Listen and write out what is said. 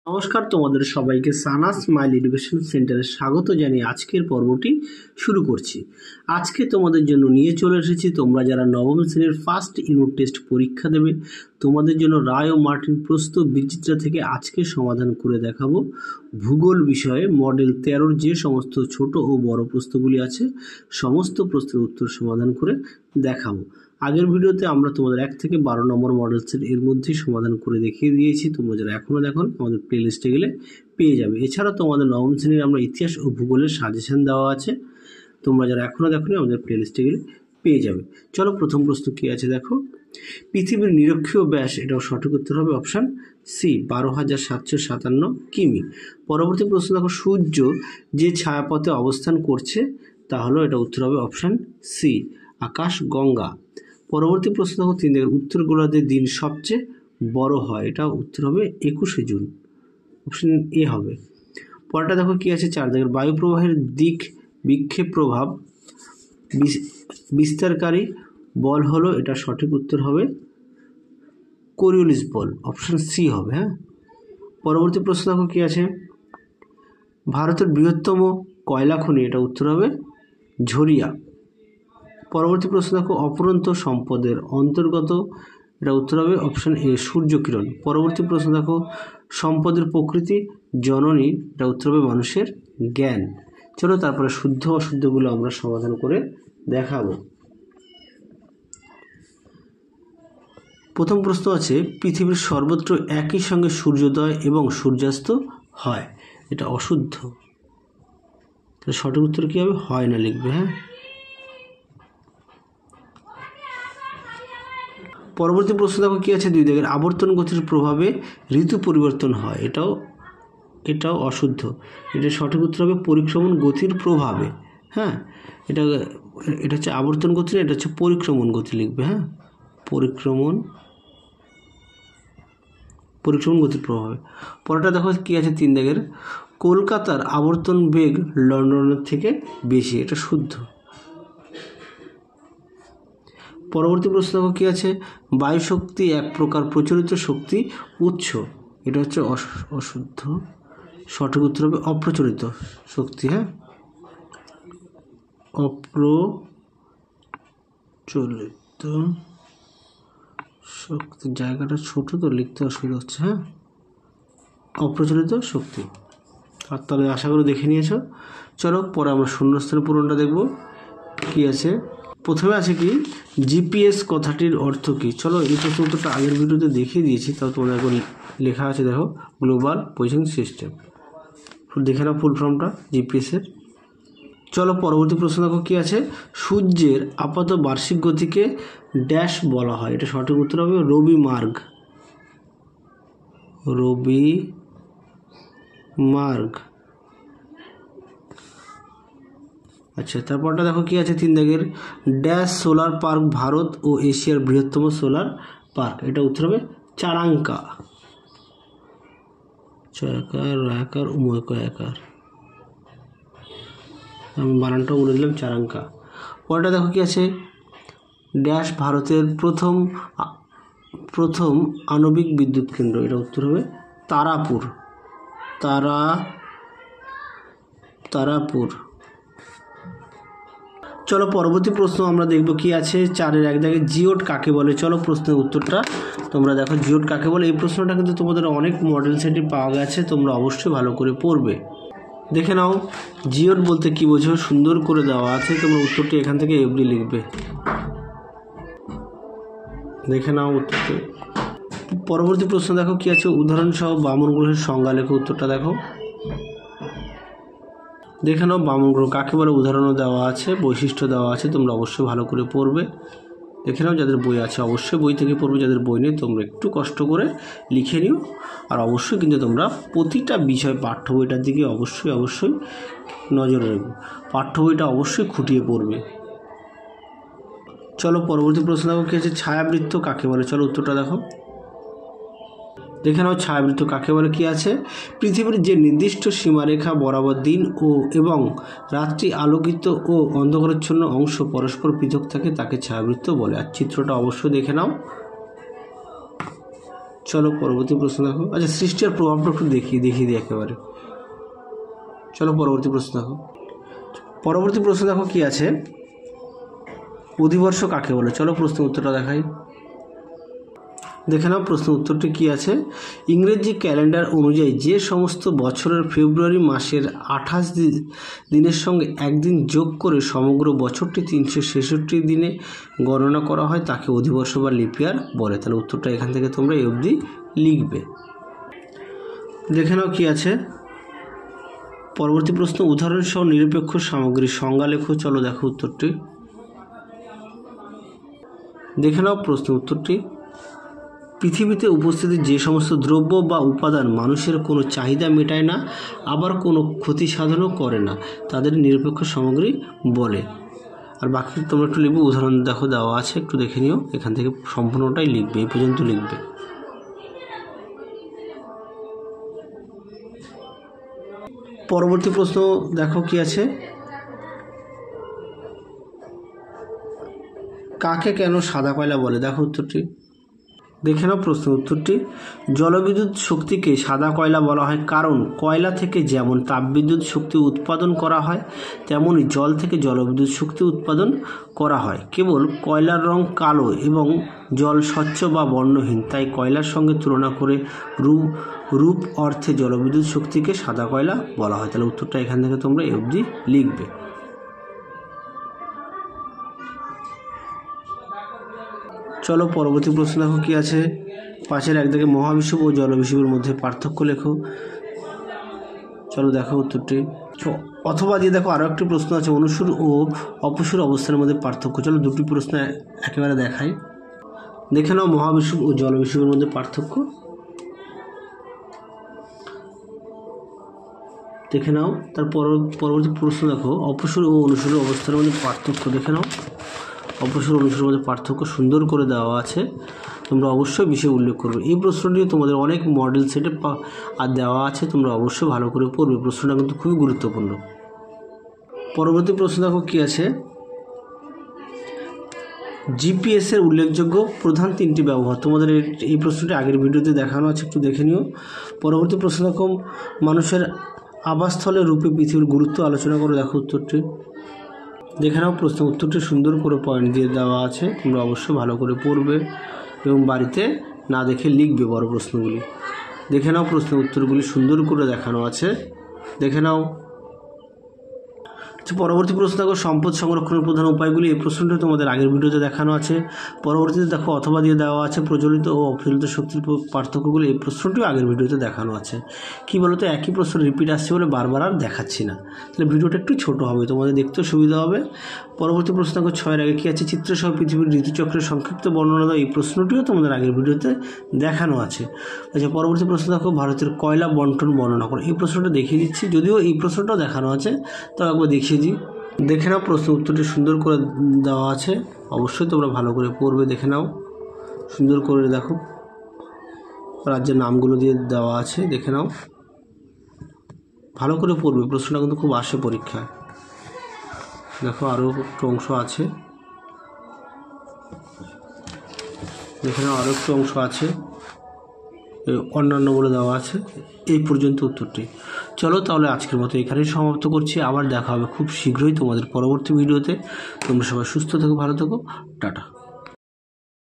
নমস্কার, তোমাদের সবাইকে সানা স্মাইল এডুকেশন সেন্টারে স্বাগত জানিয়ে আজকের পর্বটি শুরু করছি। আজকে তোমাদের জন্য নিয়ে চলে এসেছি তোমরা যারা নবম শ্রেণীর ফার্স্ট ইউনিট টেস্ট পরীক্ষা দেবে তোমাদের জন্য রায় ও মার্টিন প্রশ্ন বিচিত্রা থেকে আজকে সমাধান করে দেখাবো। ভূগোল বিষয়ে মডেল 13 যে সমস্ত ছোট ও বড় প্রশ্নগুলি আছে সমস্ত প্রশ্নের উত্তর সমাধান করে দেখাবো। আগের ভিডিওতে আমরা তোমাদের 1 থেকে 12 নম্বর মডেলসের এর মধ্যেই সমাধান করে দেখিয়ে দিয়েছি। তোমরা যারা এখনও দেখো আমাদের প্লেলিস্টে গেলে পেয়ে যাবে। এছাড়া তোমাদের নবম শ্রেণীর আমরা ইতিহাস ও ভূগোলের সাজেশন দেওয়া আছে, তোমরা যারা এখনও দেখো আমাদের প্লেলিস্টে গেলে পেয়ে যাবে। চলো প্রথম প্রশ্ন কি আছে দেখো। পৃথিবীর নিরক্ষীয় ব্যাস, এটাও সঠিক উত্তর হবে অপশান সি 12,757 কিমি। পরবর্তী প্রশ্ন দেখো, সূর্য যে ছায়াপথে অবস্থান করছে তা হলো, এটা উত্তর হবে অপশান সি আকাশ গঙ্গা। পরবর্তী প্রশ্ন দেখো 3 দিকের উত্তর গোলার্ধের দিন সবচেয়ে বড় হয়, এটা উত্তর হবে 21শে জুন, অপশন এ হবে। পরটা দেখো কি আছে 4 দিকের বায়ু প্রবাহের দিক বিক্ষেপ প্রভাব বিস্তারকারী বল হলো, এটা সঠিক উত্তর হবে কোরিওলিস বল, অপশন সি হবে। হ্যাঁ, পরবর্তী প্রশ্ন দেখো কি আছে, ভারতের বৃহত্তম কয়লা খনি, এটা উত্তর হবে ঝরিয়া। পরবর্তী প্রশ্ন দেখো, অপরন্ত সম্পদের অন্তর্গত, এটা উত্তর হবে অপশন এ সূর্যকিরণ। পরবর্তী প্রশ্ন দেখো, সম্পদের প্রকৃতি জননী, এটা উত্তর হবে মানুষের জ্ঞান। চলো তারপরে শুদ্ধ অশুদ্ধগুলো আমরা সমাধান করে দেখাবো। প্রথম প্রশ্ন আছে, পৃথিবীর সর্বত্র একই সঙ্গে সূর্যোদয় এবং সূর্যাস্ত হয়, এটা অশুদ্ধ। সঠিক উত্তর কি হবে, হয় না লিখবে। হ্যাঁ, পরবর্তী প্রশ্ন দেখো কি আছে 2 দিকের আবর্তন গতির প্রভাবে ঋতু পরিবর্তন হয়, এটাও অশুদ্ধ। এটা সঠিক উত্তর হবে পরিক্রমণ গতির প্রভাবে। হ্যাঁ, এটা হচ্ছে আবর্তন গতি, এটা হচ্ছে পরিক্রমণ গতি লিখবে। হ্যাঁ, পরিক্রমণ গতির প্রভাবে। পরেরটা দেখো কি আছে 3 দিকের কলকাতার আবর্তন বেগ লন্ডনের থেকে বেশি, এটা শুদ্ধ। পরবর্তী প্রশ্ন দেখো কি আছে, বায়ু শক্তি এক প্রকার প্রচলিত শক্তি উৎস, এটা হচ্ছে অশুদ্ধ। সঠিক উত্তর হবে অপ্রচলিত শক্তি। হ্যাঁ, অপ্রচলিত শক্তি, জায়গাটা ছোট তো লিখতে অসুবিধা হচ্ছে। হ্যাঁ, অপ্রচলিত শক্তি। আর তাহলে আশা করি দেখে নিয়েছো। চলো পরে আমরা শূন্যস্থান পূরণটা দেখব। কি আছে, প্রথমে আছে কি জিপিএস কথাটির অর্থ কি। চলো এই প্রশ্ন উত্তরটা আগের ভিডিওতে দেখিয়ে দিয়েছি, তাও তোমাদের এখন লেখা আছে দেখো, গ্লোবাল পজিশন সিস্টেম। দেখে নাও ফুল ফর্মটা জিপিএসের। চলো পরবর্তী প্রশ্ন দেখো কি আছে, সূর্যের আপাত বার্ষিক গতিকে ড্যাশ বলা হয়, এটা সঠিক উত্তর হবে রবি মার্গ। আচ্ছা, তারপরটা দেখো কি আছে 3 দিকের ড্যাশ সোলার পার্ক ভারত ও এশিয়ার বৃহত্তম সোলার পার্ক, এটা উত্তর হবে চারাঙ্কা। চয়াকার উময়কার, আমি বানানটাও বলে দিলাম চারাঙ্কা। পরেরটা দেখো কি আছে, ড্যাশ ভারতের প্রথম আণবিক বিদ্যুৎ কেন্দ্র, এটা উত্তর হবে তারাপুর। চলো পরবর্তী প্রশ্ন আমরা দেখব কি আছে 4-এর 1 দাগে জিওড কাকে বলে। চলো প্রশ্নের উত্তরটা তোমরা দেখো, জিওড কাকে বলে। এই প্রশ্নটা কিন্তু তোমাদের অনেক মডেল সেটে পাওয়া গেছে, তোমরা অবশ্যই ভালো করে পড়বে। দেখে নাও জিওড বলতে কি বোঝো, সুন্দর করে দেওয়া আছে, তোমরা উত্তরটি এখান থেকে এভরি লিখবে। দেখে নাও উত্তরটি। পরবর্তী প্রশ্ন দেখো কি আছে, উদাহরণ সহ বামন গ্রহের সংজ্ঞা লেখো। উত্তরটা দেখো, দেখে নাও বামন গ্রহ কাকে বলে, উদাহরণও দেওয়া আছে, বৈশিষ্ট্য দেওয়া আছে, তোমরা অবশ্যই ভালো করে পড়বে। দেখে নাও যাদের বই আছে অবশ্যই বই থেকে পড়বে, যাদের বই নেই তোমরা একটু কষ্ট করে লিখে নিও। আর অবশ্যই কিন্তু তোমরা প্রতিটা বিষয় পাঠ্য বইটার দিকে অবশ্যই নজর রাখবে, পাঠ্য বইটা অবশ্যই খুঁটিয়ে পড়বে। চলো পরবর্তী প্রশ্ন দেখো কি আছে, ছায়াবৃত্ত কাকে বলে। চলো উত্তরটা দেখো, দেখে নাও ছায়াবৃত্ত কাকে বলে। কি আছে, পৃথিবীর যে নির্দিষ্ট সীমারেখা বরাবর দিন এবং রাত্রি আলোকিত ও অন্ধকারাচ্ছন্ন অংশ পরস্পর পৃথক থাকে তাকে ছায়াবৃত্ত বলে। আর চিত্রটা অবশ্যই দেখে নাও, চলো পরবর্তী প্রশ্ন দেখো। আচ্ছা, সৃষ্টি আর প্রভাবটা একটু দেখিয়ে দিই একেবারে। চলো পরবর্তী প্রশ্ন দেখো। পরবর্তী প্রশ্ন দেখো কি আছে, অধিবর্ষ কাকে বলে? চলো প্রশ্ন উত্তরটা দেখাই। দেখে নাও প্রশ্ন উত্তরটি কি আছে। ইংরেজি ক্যালেন্ডার অনুযায়ী যে সমস্ত বছরের ফেব্রুয়ারি মাসের 28 দিনের সঙ্গে একদিন যোগ করে সমগ্র বছরটি 366 দিনে গণনা করা হয় তাকে অধিবর্ষ বা লিপিয়ার বলে। তাহলে উত্তরটা এখান থেকে তোমরা এই অবধি লিখবে। দেখে নাও কি আছে পরবর্তী প্রশ্ন, উদাহরণসহ নিরপেক্ষ সামগ্রীর সংজ্ঞা লেখো। চলো দেখো উত্তরটি। দেখে নাও প্রশ্ন উত্তরটি। পৃথিবীতে উপস্থিত যে সমস্ত দ্রব্য বা উপাদান মানুষের কোনো চাহিদা মেটায় না, আবার কোনো ক্ষতি সাধনও করে না, তাদের নিরপেক্ষ সামগ্রী বলে। আর বাকি তোমরা একটু লিখবে, উদাহরণ দেখো দেওয়া আছে, একটু দেখে নিও। এখান থেকে সম্পূর্ণটাই লিখবে, এই পর্যন্ত লিখবে। পরবর্তী প্রশ্ন দেখো কি আছে, কাকে কেন সাদা কয়লা বলে? দেখো উত্তরটি। দেখে নাও প্রশ্ন উত্তরটি। জলবিদ্যুৎ শক্তিকে সাদা কয়লা বলা হয় কারণ কয়লা থেকে যেমন তাপবিদ্যুৎ শক্তি উৎপাদন করা হয়, তেমনি জল থেকে জলবিদ্যুৎ শক্তি উৎপাদন করা হয়। কেবল কয়লার রং কালো এবং জল স্বচ্ছ বা বর্ণহীন, তাই কয়লার সঙ্গে তুলনা করে রূপ অর্থে জলবিদ্যুৎ শক্তিকে সাদা কয়লা বলা হয়। তাহলে উত্তরটা এখান থেকে তোমরা এই অবধি লিখবে। চলো পরবর্তী প্রশ্ন দেখো কি আছে। 5-এর 1 দাগে মহাবিষুব ও জলবিষুবের মধ্যে পার্থক্য লেখো। চলো দেখো উত্তরটি। অথবা দিয়ে দেখো আরও একটি প্রশ্ন আছে, অনুসুর ও অপসুর অবস্থানের মধ্যে পার্থক্য। চলো দুটি প্রশ্ন একেবারে দেখাই। দেখে নাও মহাবিষুব ও জলবিষুবের মধ্যে পার্থক্য। দেখে নাও তার পরবর্তী প্রশ্ন দেখো, অপসুর ও অনুসুরের অবস্থানের মধ্যে পার্থক্য। দেখে নাও অপসুর অনুসুরের মধ্যে পার্থক্য সুন্দর করে দেওয়া আছে, তোমরা অবশ্যই বিষয় উল্লেখ করবে। এই প্রশ্নটি তোমাদের অনেক মডেল সেটে আর দেওয়া আছে, তোমরা অবশ্যই ভালো করে পড়বে। প্রশ্নটা কিন্তু খুবই গুরুত্বপূর্ণ। পরবর্তী প্রশ্ন দেখো কি আছে, জিপিএসের উল্লেখযোগ্য প্রধান 3টি ব্যবহার। তোমাদের এই প্রশ্নটি আগের ভিডিওতে দেখানো আছে, একটু দেখে নিও। পরবর্তী প্রশ্ন দেখো, মানুষের আবাসস্থলের রূপে পৃথিবীর গুরুত্ব আলোচনা করে। দেখো উত্তরটি। দেখে নাও প্রশ্ন উত্তরটি সুন্দর করে পয়েন্ট দিয়ে দেওয়া আছে, তোমরা অবশ্যই ভালো করে পড়বে এবং বাড়িতে না দেখে লিখবে বড় প্রশ্নগুলি। দেখে নাও প্রশ্ন উত্তরগুলি সুন্দর করে দেখানো আছে, দেখে নাও। পরবর্তী প্রশ্ন দেখো, সম্পদ সংরক্ষণের প্রধান উপায়গুলি। এই প্রশ্নটি তোমাদের আগের ভিডিওতে দেখানো আছে। পরবর্তীতে দেখো অথবা দিয়ে দেওয়া আছে, প্রচলিত ও অপ্রচলিত শক্তির পার্থক্যগুলি। এই প্রশ্নটিও আগের ভিডিওতে দেখানো আছে। কি বলতো, একই প্রশ্ন রিপিট আসছে বলে বারবার আর দেখাচ্ছি না, তাহলে ভিডিওটা একটু ছোট হবে, তোমাদের দেখতেও সুবিধা হবে। পরবর্তী প্রশ্ন দেখো 6-এর আগে কী আছে, চিত্রসহ পৃথিবীর ঋতুচক্রের সংক্ষিপ্ত বর্ণনা দাও। এই প্রশ্নটিও তোমাদের আগের ভিডিওতে দেখানো আছে। আচ্ছা, পরবর্তী প্রশ্ন দেখো, ভারতের কয়লা বন্টন বর্ণনা করো। এই প্রশ্নটা দেখিয়ে দিচ্ছি, যদিও এই প্রশ্নটাও দেখানো আছে, তাও একবার দেখিয়ে দিই। দেখে নাও প্রশ্ন উত্তরটি সুন্দর করে দেওয়া আছে, অবশ্যই তোমরা ভালো করে পড়বে। দেখে নাও সুন্দর করে, দেখো রাজ্যের নামগুলো দিয়ে দেওয়া আছে, দেখে নাও ভালো করে পড়বে। প্রশ্নটা কিন্তু খুব আসে পরীক্ষায়। দেখো আরও একটু অংশ আছে, দেখে নাও আরও একটু অংশ আছে, অন্যান্য বলে দেওয়া আছে। এই পর্যন্ত উত্তরটি। চলো তাহলে আজকের মতো এখানেই সমাপ্ত করছি, আবার দেখা হবে খুব শীঘ্রই তোমাদের পরবর্তী ভিডিওতে। তোমরা সবাই সুস্থ থেকো, ভালো থেকো, টাটা।